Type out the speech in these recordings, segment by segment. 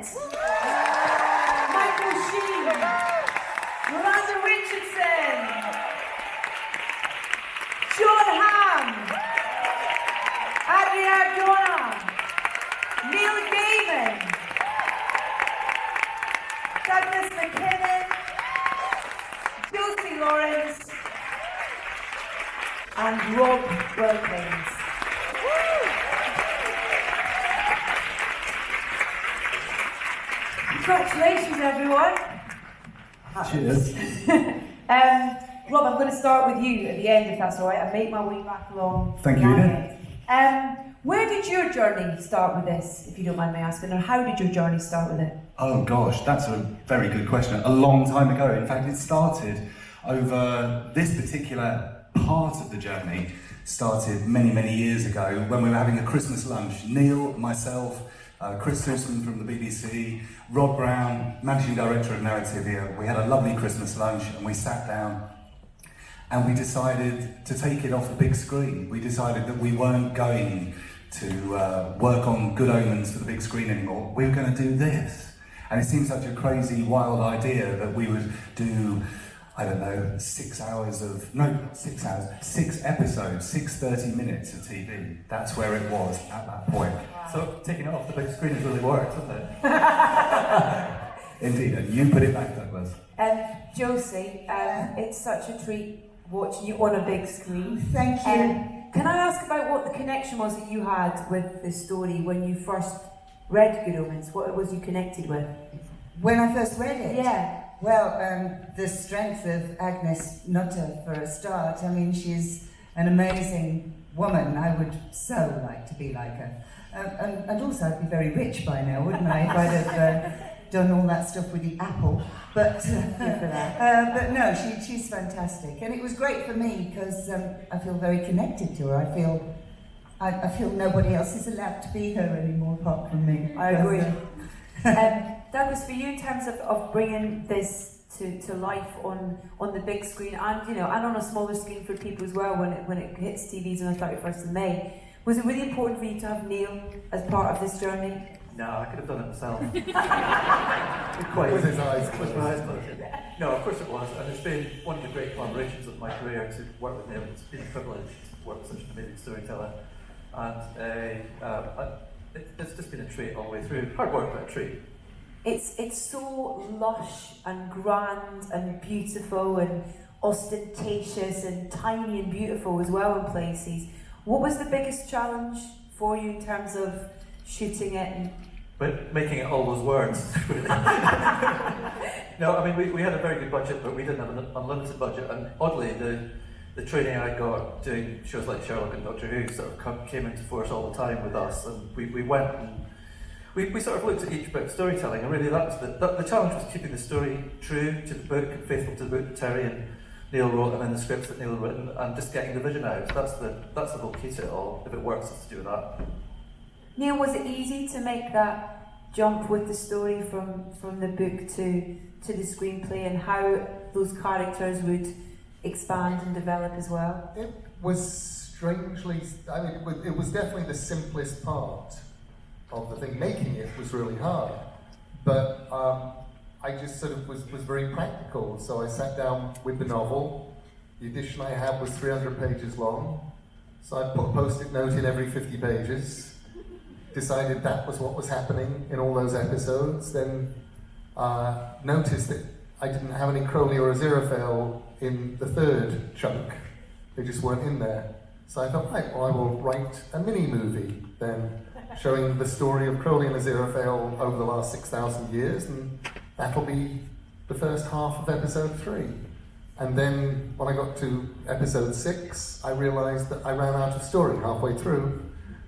Tennant, Sheen, Miranda Richardson, Jon Hamm, Adria Arjona, Neil Gaiman, Mackinnon, Josie and Wilkins. Congratulations, everyone. Cheers. Rob, I'm going to start with you at the end, if that's all right. I'll make my way back along. Thank you, Edith. Where did your journey start with this, if you don't mind me asking, or how did your journey start with it? Oh gosh, that's a very good question. A long time ago. In fact, it started over this particular part of the journey started many, many years ago when we were having a Christmas lunch. Neil, myself, Chris Susan from the BBC, Rob Brown, Managing Director of Narrative here. We had a lovely Christmas lunch and we sat down and we decided to take it off the big screen. We decided that we weren't going to work on Good Omens for the big screen anymore. We were going to do this. And it seemed such a crazy, wild idea that we would do, I don't know, 6 episodes, 30 minutes of TV. That's where it was at that point. Wow. So taking it off the big screen has really worked, hasn't it? Indeed, and you put it back, Douglas. Josie, it's such a treat watching you on a big screen. Thank you. Can I ask about what the connection was that you had with the story when you first read Good Omens? What it was you connected with? When I first read it? Yeah. Well, the strength of Agnes Nutter for a start. I mean, she's an amazing woman. I would so like to be like her. And also I'd be very rich by now, wouldn't I, if I'd have done all that stuff with the apple. But no, she's fantastic. And it was great for me because I feel very connected to her. I feel nobody else is allowed to be her anymore apart from me. I agree. Douglas, for you, in terms of bringing this to life on the big screen and and on a smaller screen for people as well when it hits TVs on the 31st of May, was it really important for you to have Neil as part of this journey? No, I could have done it myself. With his eyes closed. No, of course it was, and it's been one of the great collaborations of my career to work with Neil. It's been a privilege to work with such an amazing storyteller, and it's just been a treat all the way through. Hard work, but a treat. It's so lush and grand and beautiful and ostentatious and tiny and beautiful as well in places. What was the biggest challenge for you in terms of shooting it? But making it all those words, really. No, I mean, we had a very good budget, but we didn't have an unlimited budget, and oddly, the training I got doing shows like Sherlock and Doctor Who sort of came into force all the time with us, and we went and we sort of looked at each bit of storytelling, and really that was the challenge was keeping the story true to the book, and faithful to the book that Terry and Neil wrote, and then the scripts that Neil had written, and just getting the vision out. That's the whole key to it all. If it works, it's to do with that. Neil, was it easy to make that jump with the story from the book to the screenplay, and how those characters would expand and develop as well? It was strangely, it was definitely the simplest part of the thing. Making it was really hard, but I just sort of was very practical. So I sat down with the novel. The edition I had was 300 pages long, so I put a post-it note in every 50 pages. Decided that was what was happening in all those episodes, then noticed that I didn't have any Crowley or Aziraphale in the third chunk. They just weren't in there. So I thought, right, well, I will write a mini-movie then, showing the story of Crowley and Aziraphale over the last 6,000 years, and that'll be the first half of episode 3. And then when I got to episode 6, I realised that I ran out of story halfway through.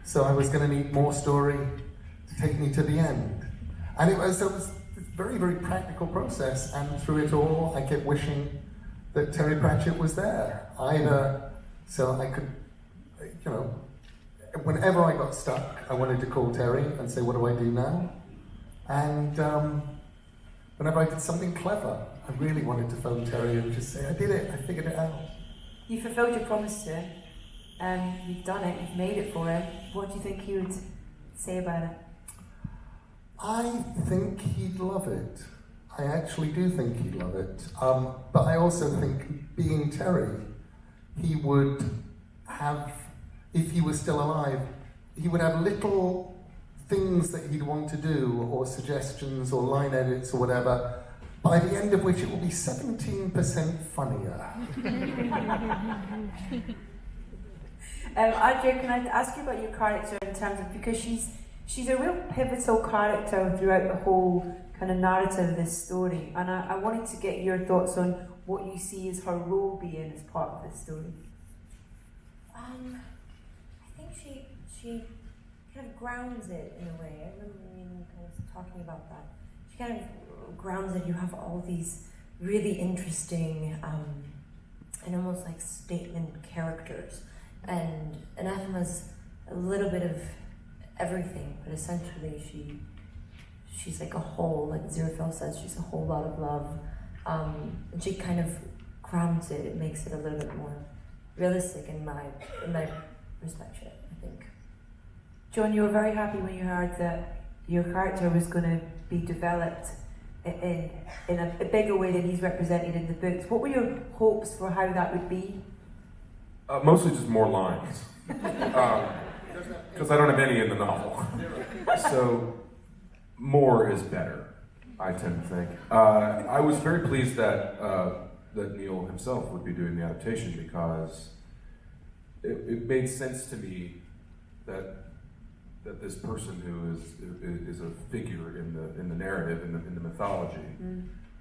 So I was going to need more story to take me to the end. And it was a very, very practical process, and through it all, I kept wishing that Terry Pratchett was there. So I could, whenever I got stuck, I wanted to call Terry and say, what do I do now? And whenever I did something clever, I really wanted to phone Terry and just say, I did it, I figured it out. You fulfilled your promise to him. You've done it, you've made it for him. What do you think he would say about it? I think he'd love it. I actually do think he'd love it. But I also think, being Terry, he would have, if he was still alive, he would have little things that he'd want to do, or suggestions, or line edits, or whatever, by the end of which it will be 17% funnier. Adria, can I ask you about your character in terms of, because she's a real pivotal character throughout the whole kind of narrative of this story, and I wanted to get your thoughts on what you see as her role being as part of this story. I think she kind of grounds it in a way. I remember Neil kind of talking about that. She kind of grounds it. You have all these really interesting and almost like statement characters, and Anathema's a little bit of everything, but essentially she's like a whole, like Aziraphale says, she's a whole lot of love, and she kind of grounds it. It makes it a little bit more realistic in my perspective, I think. Jon, you were very happy when you heard that your character was going to be developed in a bigger way than he's represented in the books. What were your hopes for how that would be? Mostly just more lines, because I don't have any in the novel. So more is better, I tend to think. I was very pleased that Neil himself would be doing the adaptation, because it made sense to me that this person who is a figure in the narrative, in the mythology,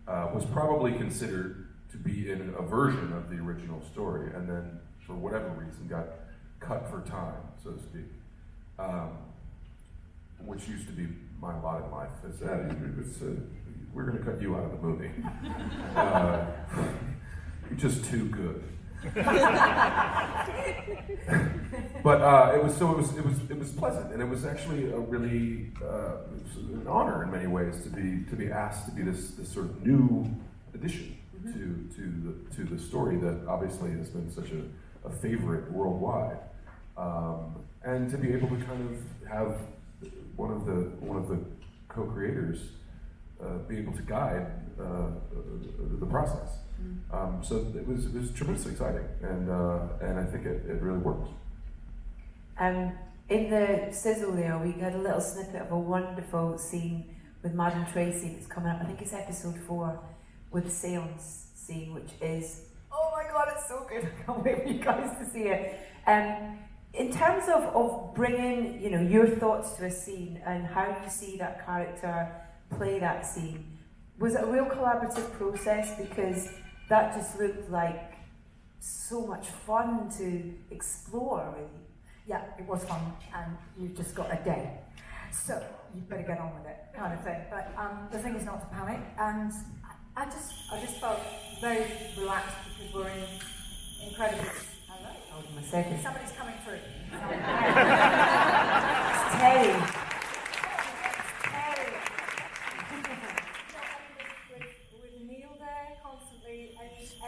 was probably considered to be in a version of the original story, and then for whatever reason got cut for time, so to speak, which used to be my lot in life. Is that we're going to cut you out of the movie. You're just too good. But it was pleasant, and it was actually a really an honor in many ways to be asked to be this sort of new addition to the story that obviously has been such a favorite worldwide, and to be able to kind of have one of the co-creators be able to guide the process. So it was tremendously exciting, and I think it really worked. In the sizzle there, we had a little snippet of a wonderful scene with Madame Tracy that's coming up. I think it's episode 4 with the seance scene, which is, oh my god, it's so good. I can't wait for you guys to see it. In terms of bringing, your thoughts to a scene and how you see that character play that scene, was it a real collaborative process? Because that just looked like so much fun to explore, really. Yeah, it was fun, and you've just got a day. So you better get on with it, kind of thing. But the thing is not to panic, and I just felt very relaxed because we're in incredibly. Hello? Hold on a second. Somebody's coming through. It's Terry. With Neil there constantly,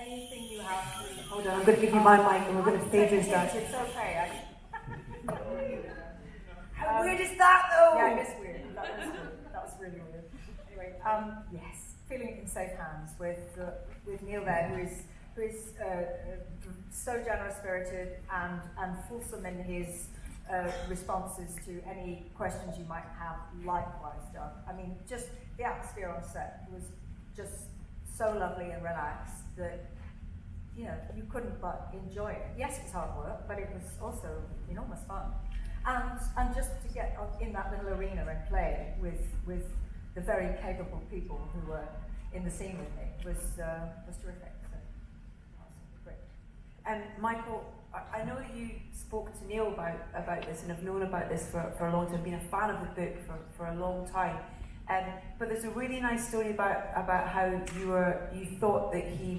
anything you have to. Hold on, I'm going to give you my mic and we're going to stage your start. It's okay. How weird is that, though? Yeah, it is weird. That was really weird. Anyway, yes, feeling in safe hands with Neil there, who is so generous-spirited and fulsome in his responses to any questions you might have, likewise done. I mean, just the atmosphere on set was just so lovely and relaxed that you couldn't but enjoy it. Yes, it was hard work, but it was also enormous fun. And just to get in that little arena and play with the very capable people who were in the scene with me was terrific. So, great. And Michael, I know that you spoke to Neil about this and have known about this for a long time, been a fan of the book for a long time. But there's a really nice story about how you thought that he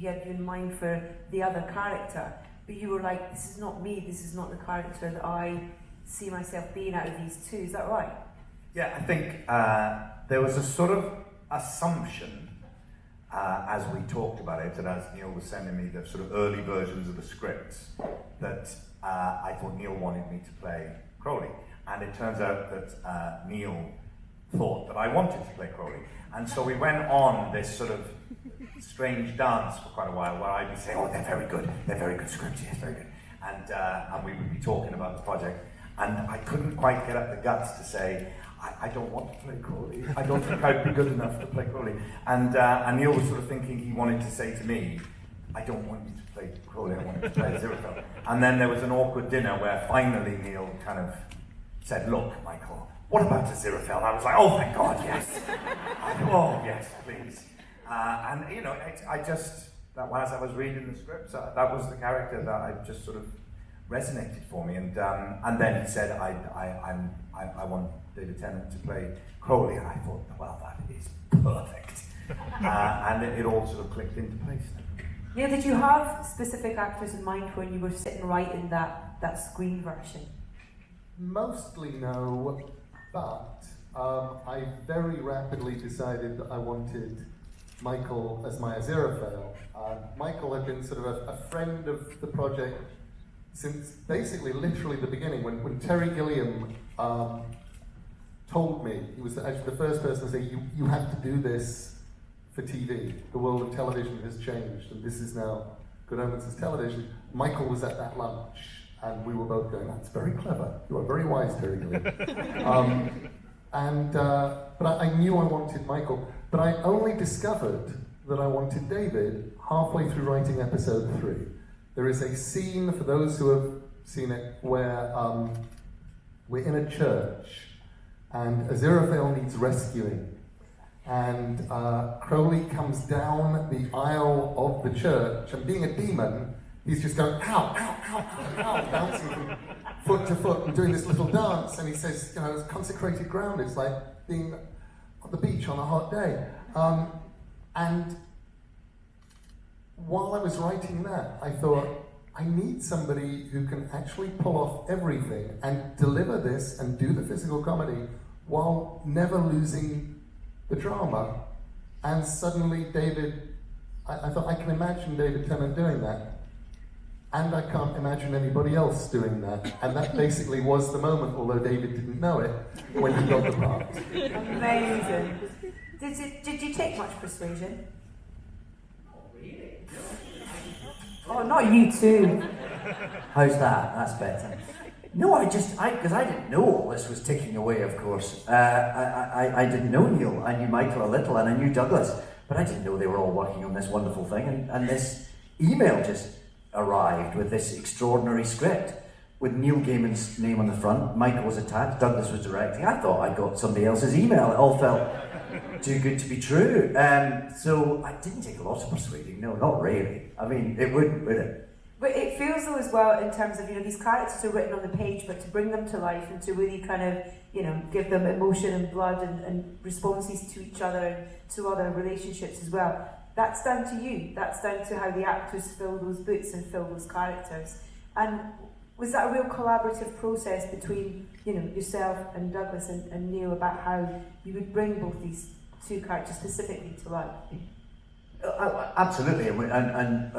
had you in mind for the other character, but you were like, this is not me, this is not the character that I see myself being out of these two. Is that right? Yeah, I think there was a sort of assumption as we talked about it, and as Neil was sending me the sort of early versions of the scripts, that I thought Neil wanted me to play Crowley. And it turns out that Neil thought that I wanted to play Crowley. And so we went on this sort of strange dance for quite a while where I'd be saying, oh, they're very good scripts, yes, very good. And we would be talking about the project. And I couldn't quite get up the guts to say, I don't want to play Crowley. I don't think I'd be good enough to play Crowley. And Neil was sort of thinking he wanted to say to me, I don't want you to play Crowley, I want you to play Aziraphale. And then there was an awkward dinner where finally Neil kind of said, look, Michael, what about Aziraphale? And I was like, oh, thank God, yes. Oh, yes, please. And, you know, I just, as I was reading the scripts, that was the character that I just sort of resonated for me. And then he said, I want David Tennant to play Crowley. And I thought, well, that is perfect. And it all sort of clicked into place. Neil, did you have specific actors in mind when you were sitting writing that screen version? Mostly no, but I very rapidly decided that I wanted Michael as my Aziraphale. Michael had been sort of a friend of the project since basically literally the beginning. When Terry Gilliam told me, he was actually the first person to say, you have to do this for TV. The world of television has changed, and this is now Good Omens as television. Michael was at that lunch, and we were both going, that's very clever. You are very wise, Terry Gilliam. But I knew I wanted Michael, but I only discovered that I wanted David halfway through writing episode 3. There is a scene, for those who have seen it, where we're in a church, and Aziraphale needs rescuing. And Crowley comes down the aisle of the church, and being a demon, he's just going, ow, ow, ow, ow, ow, bouncing from foot to foot and doing this little dance. And he says, you know, it's consecrated ground. It's like being on the beach on a hot day. And while I was writing that, I thought, I need somebody who can actually pull off everything and deliver this and do the physical comedy while never losing the drama. And suddenly David, I thought, I can imagine David Tennant doing that. And I can't imagine anybody else doing that. And that basically was the moment, although David didn't know it, when he got the part. Amazing. Did you take much persuasion? Not really. Oh, not you too. How's that? That's better. No, because I didn't know this was ticking away, of course. I didn't know Neil. I knew Michael a little, and I knew Douglas, but I didn't know they were all working on this wonderful thing. And this email just arrived with this extraordinary script with Neil Gaiman's name on the front. Michael was attached. Douglas was directing. I thought I got somebody else's email. It all felt too good to be true. So I didn't take a lot of persuading. No, not really. I mean, it wouldn't, would it? But it feels though as well in terms of, you know, these characters are written on the page, but to bring them to life and to really kind of, you know, give them emotion and blood and responses to each other and to other relationships as well. That's down to you. That's down to how the actors fill those boots and fill those characters. And was that a real collaborative process between, you know, yourself and Douglas and Neil about how you would bring both these two characters specifically to life? Absolutely, and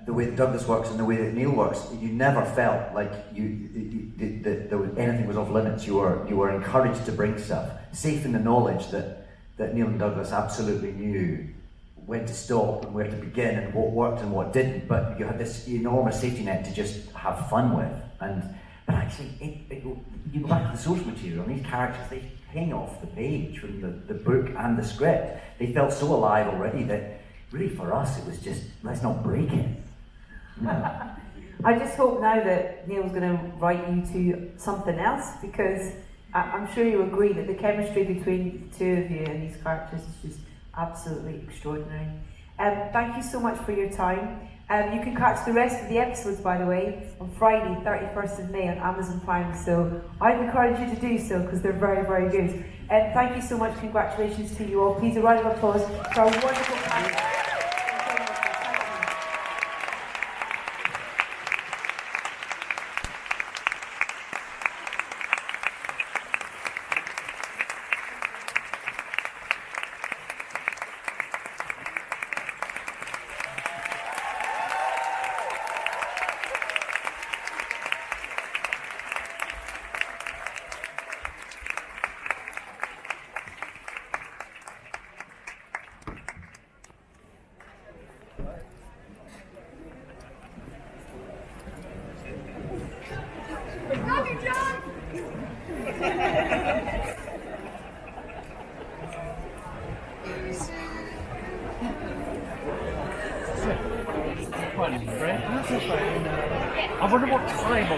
the way that Douglas works and the way that Neil works, you never felt like anything was off limits. You were encouraged to bring stuff, safe in the knowledge that Neil and Douglas absolutely knew when to stop and where to begin and what worked and what didn't. But you had this enormous safety net to just have fun with. But actually, you go back to the source material, and these characters, they hang off the page from the book and the script. They felt so alive already that really for us it was just, let's not break it. No. I just hope now that Neil's going to write you to something else, because I'm sure you agree that the chemistry between the two of you and these characters is just absolutely extraordinary. Thank you so much for your time. You can catch the rest of the episodes, by the way, on Friday, 31st of May on Amazon Prime, so I'd encourage you to do so because they're very, very good. Thank you so much. Congratulations to you all. Please, a round of applause for our wonderful cast. I wonder what time